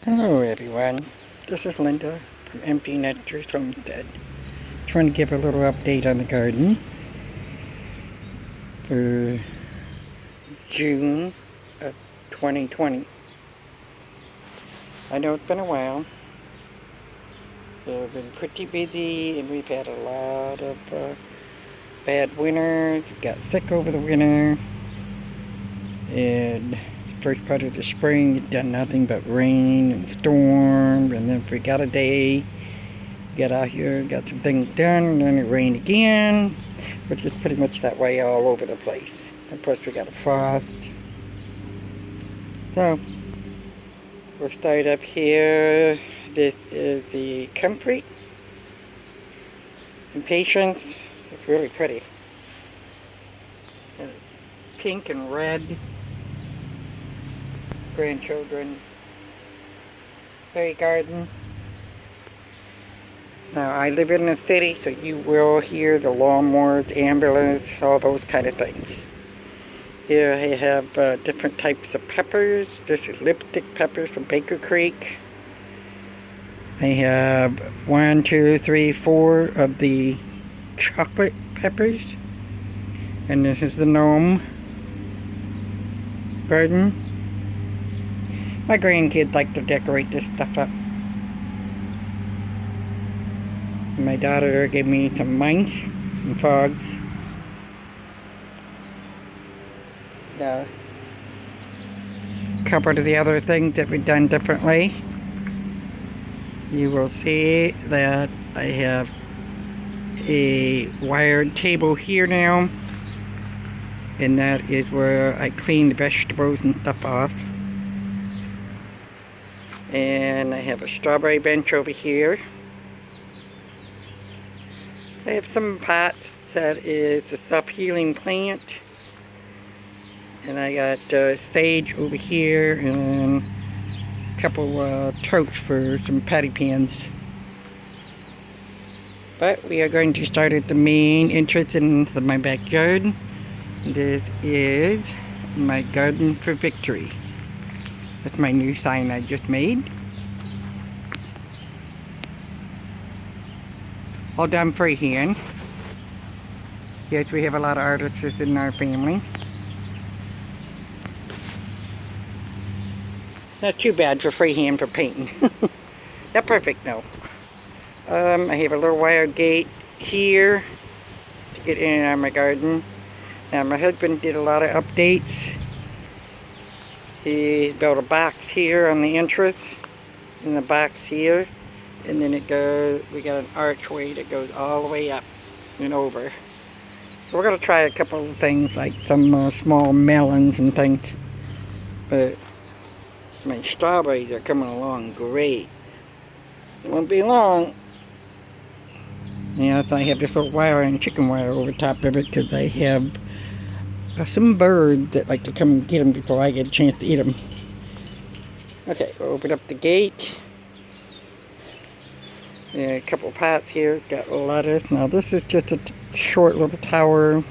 Hello everyone, this is Linda from Empty Nesters Homestead. Trying to give a little update on the garden for June of 2020. I know it's been a while. We've been pretty busy and we've had a lot of bad winters. We got sick over the winter, and first part of the spring, it done nothing but rain and storm, and then we got a day, got out here, got some things done, and then it rained again, which is pretty much that way all over the place. Of course, we got a frost. So, we'll start up here. This is the comfrey and patience. It's really pretty. Pink and red. Grandchildren. Fairy garden. Now, I live in the city, so you will hear the lawnmowers, ambulance, all those kind of things. Here I have different types of peppers. This is lipstick peppers from Baker Creek. I have 1, 2, 3, 4 of the chocolate peppers. And this is the gnome garden. My grandkids like to decorate this stuff up. My daughter gave me some mice and frogs. A couple of the other things that we've done differently. You will see that I have a wired table here now, and that is where I clean the vegetables and stuff off. And I have a strawberry bench over here. I have some pots that is a self-healing plant. And I got sage over here and a couple totes for some patty pans. But we are going to start at the main entrance in my backyard. This is my garden for victory. That's my new sign I just made. All done freehand. Yes, we have a lot of artists in our family. Not too bad for freehand for painting. Not perfect, no. I have a little wire gate here to get in and out of my garden. Now, my husband did a lot of updates. He built a box here on the entrance, and the box here, and then it goes, we got an archway that goes all the way up and over. So we're going to try a couple of things, like some small melons and things. But my strawberries are coming along great. It won't be long. Yeah, so I have this little wire and chicken wire over top of it because I have some birds that like to come and get them before I get a chance to eat them. Okay, we'll open up the gate. Yeah, a couple of pots here. It's got lettuce. Now this is just a short little tower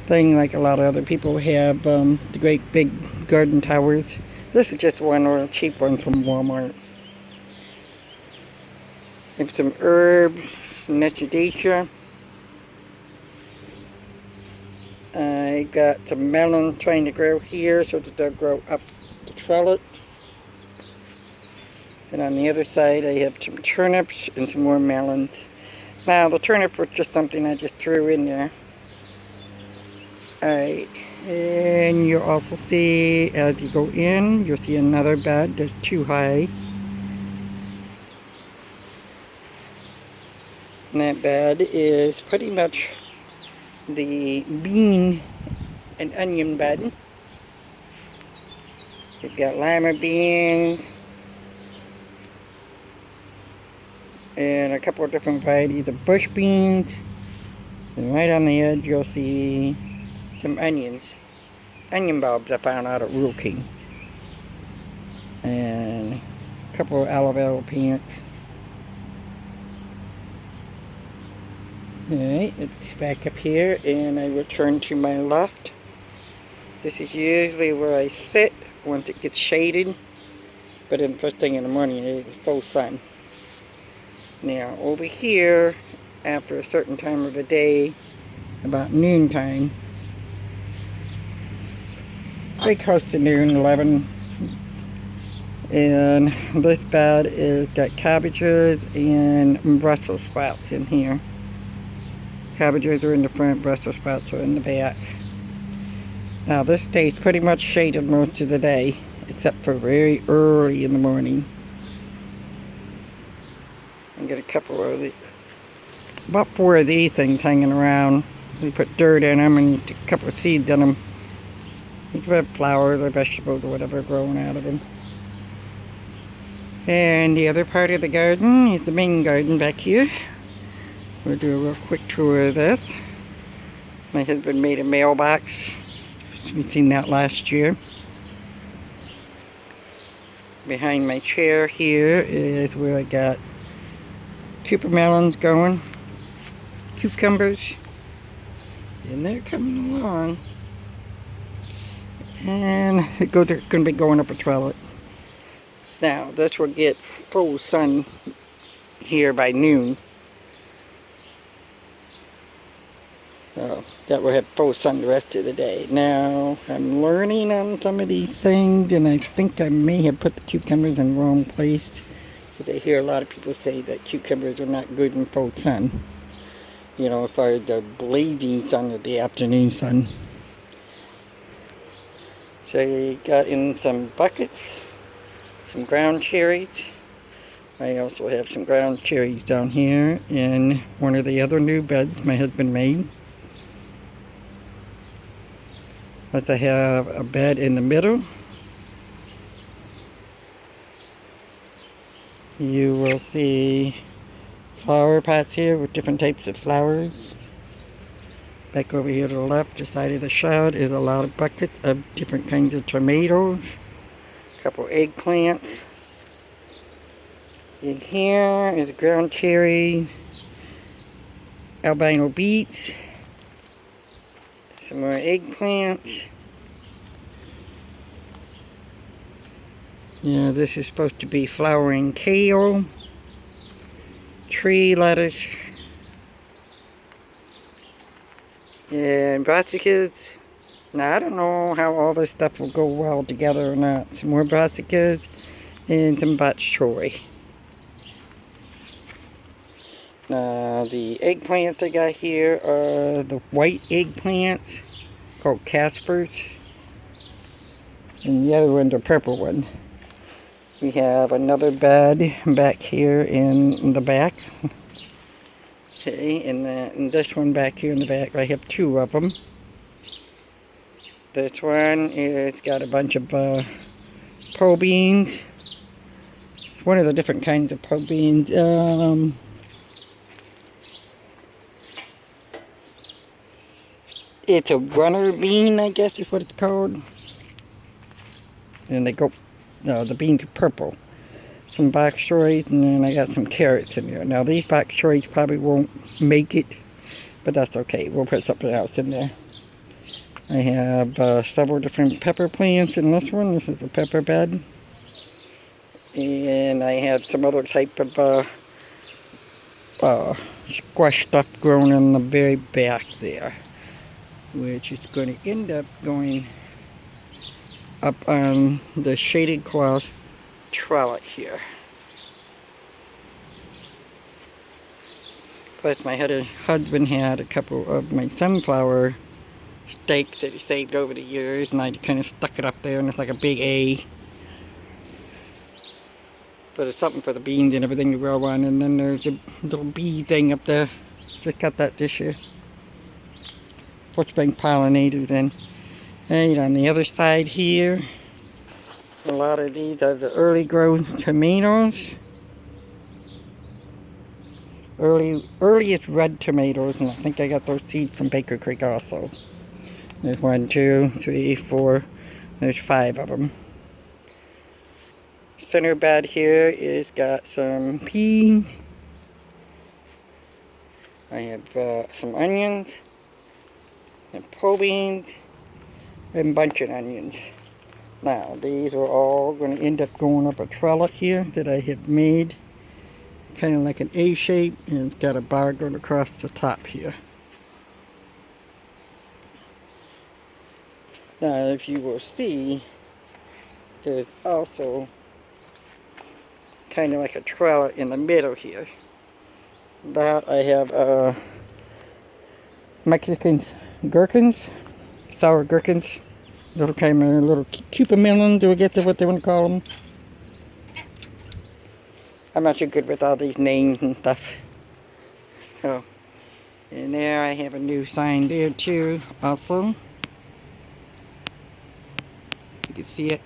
thing, like a lot of other people have the great big garden towers. This is just one little cheap one from Walmart. And some herbs, some Nesterdastia. I got some melon trying to grow here so that they'll grow up the trellis. And on the other side I have some turnips and some more melons. Now the turnip was just something I just threw in there. Alright, and you'll also see as you go in, you'll see another bed that's too high. And that bed is pretty much the bean and onion bed. We've got lima beans and a couple of different varieties of bush beans. And right on the edge you'll see some onions. Onion bulbs I found out at Rural King. And a couple of aloe vera plants. Alright, back up here, and I will turn to my left. This is usually where I sit once it gets shaded. But then first thing in the morning it is full sun. Now over here, after a certain time of the day, about noontime, pretty close to noon, 11, and this bed is got cabbages and Brussels sprouts in here. Cabbages are in the front, Brussels sprouts are in the back. Now this stays pretty much shaded most of the day, except for very early in the morning. I get a couple of the, about 4 of these things hanging around. We put dirt in them and a couple of seeds in them. You can have flowers or vegetables or whatever growing out of them. And the other part of the garden is the main garden back here. We'll do a real quick tour of this. My husband made a mailbox. We've seen that last year. Behind my chair here is where I got cucamelons going. Cucumbers. And they're coming along. And they're going to be going up a trellis. Now, this will get full sun here by noon. So that will have full sun the rest of the day. Now, I'm learning on some of these things, and I think I may have put the cucumbers in the wrong place. Because I hear a lot of people say that cucumbers are not good in full sun. You know, as far as the blazing sun or the afternoon sun. So you got in some buckets, some ground cherries. I also have some ground cherries down here in one of the other new beds my husband made. But I have a bed in the middle. You will see flower pots here with different types of flowers. Back over here to the left, the side of the shed, is a lot of buckets of different kinds of tomatoes. A couple eggplants. In here is ground cherries, albino beets, some more eggplants. Yeah, this is supposed to be flowering kale, tree lettuce, and brassicas. Now I don't know how all this stuff will go well together or not. Some more brassicas and some bok choy. Now the eggplants I got here are the white eggplants called Caspers, and the other ones are purple ones. We have another bed back here in the back. Okay, and this one back here in the back, I have 2 of them. This one is got a bunch of pole beans. It's one of the different kinds of pole beans. It's a runner bean, I guess is what it's called. And they go, no, the beans are purple. Some bok choy, and then I got some carrots in there. Now these bok choy probably won't make it, but that's okay. We'll put something else in there. I have several different pepper plants in this one. This is a pepper bed. And I have some other type of squash stuff growing in the very back there, which is going to end up going up on the shaded cloth trellis here. Plus my husband had a couple of my sunflower stakes that he saved over the years, and I kind of stuck it up there, and it's like a big A. But it's something for the beans and everything to grow on. And then there's a little bee thing up there. Just got that this year. Supposed to bring pollinators in. And on the other side here, a lot of these are the early growth tomatoes. Earliest red tomatoes, and I think I got those seeds from Baker Creek also. There's 1, 2, 3, 4. There's 5 of them. Center bed here is got some peas. I have some onions and pole beans and a bunch of onions. Now, these are all going to end up going up a trellis here that I have made. Kind of like an A shape, and it's got a bar going across the top here. Now, if you will see, there's also kind of like a trellis in the middle here. That I have Mexican gherkins, sour gherkins, little kind of little cucamelons, do I get to what they want to call them? I'm not too good with all these names and stuff. So, and there I have a new sign there too, also. You can see it.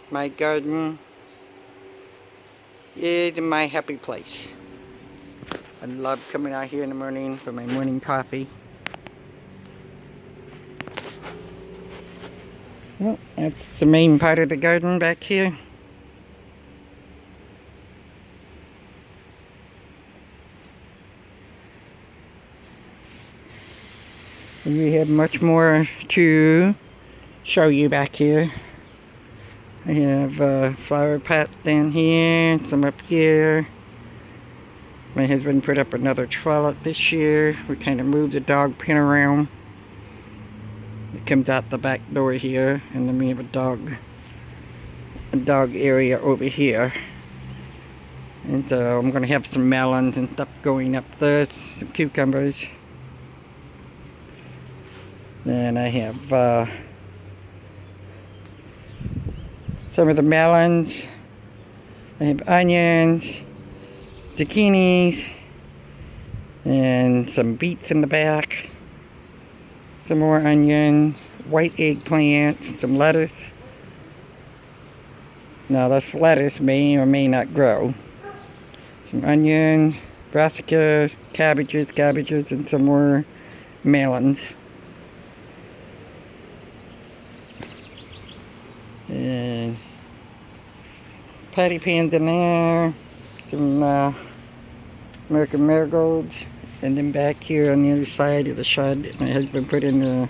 My garden is my happy place. I love coming out here in the morning for my morning coffee. Well, that's the main part of the garden back here. And we have much more to show you back here. I have flower pots down here, some up here. My husband put up another trellis this year. We kind of moved the dog pen around. It comes out the back door here, and then we have a dog area over here. And so I'm going to have some melons and stuff going up there, some cucumbers. Then I have some of the melons. I have onions, zucchinis, and some beets in the back. Some more onions, white eggplant, some lettuce. Now this lettuce may or may not grow. Some onions, brassicas, cabbages, and some more melons. And patty pans in there, some American marigolds, and then back here on the other side of the shed, my husband put in a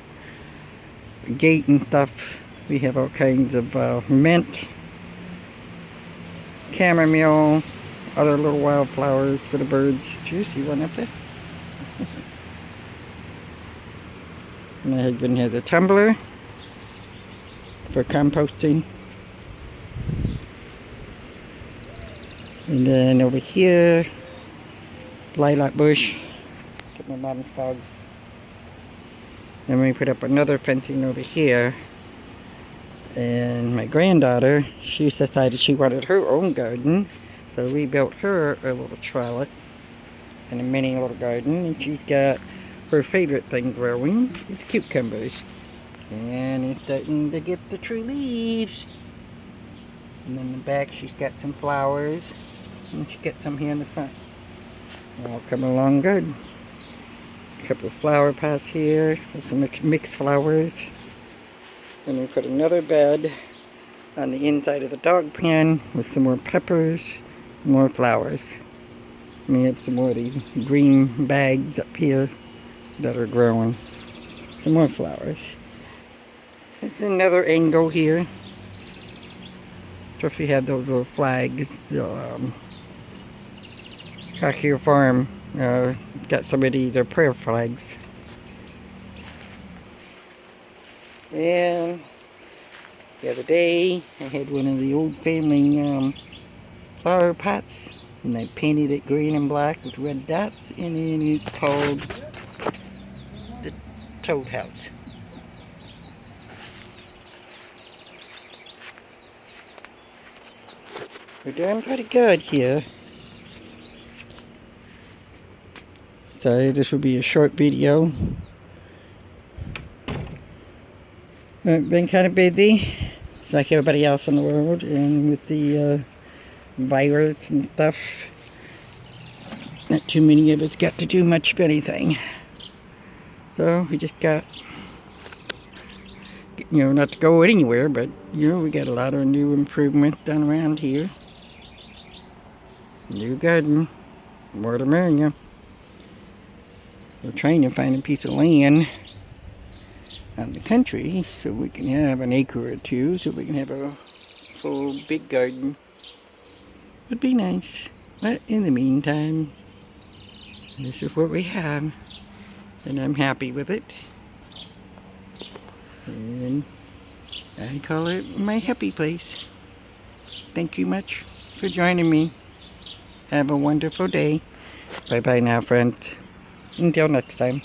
gate and stuff. We have all kinds of mint, chamomile, other little wildflowers for the birds. Did you see one up there? My husband has a tumbler for composting. And then over here, lilac bush, get my mom's frogs. Then we put up another fencing over here. And my granddaughter, she decided she wanted her own garden. So we built her a little trellis and a mini little garden. And she's got her favorite thing growing. It's cucumbers. And it's starting to get the true leaves. And then in the back she's got some flowers. And she's got some here in the front. All coming along good. A couple of flower pots here with some mixed flowers. And we put another bed on the inside of the dog pen with some more peppers, more flowers. And we have some more of these green bags up here that are growing. Some more flowers. There's another angle here. Especially have those little flags. Cocktail Farm got some of these prayer flags. And the other day I had one of the old family flower pots, and I painted it green and black with red dots, and then it's called the Toad House. We're doing pretty good here. So this will be a short video. I've been kind of busy, like everybody else in the world, and with the virus and stuff, not too many of us got to do much of anything. So we just got, not to go anywhere, but we got a lot of new improvements done around here. New garden, more the merrier. We're trying to find a piece of land on the country so we can have an acre or two, so we can have a full big garden. Would be nice. But in the meantime, this is what we have, and I'm happy with it. And I call it my happy place. Thank you much for joining me. Have a wonderful day. Bye bye now, friends. Until next time.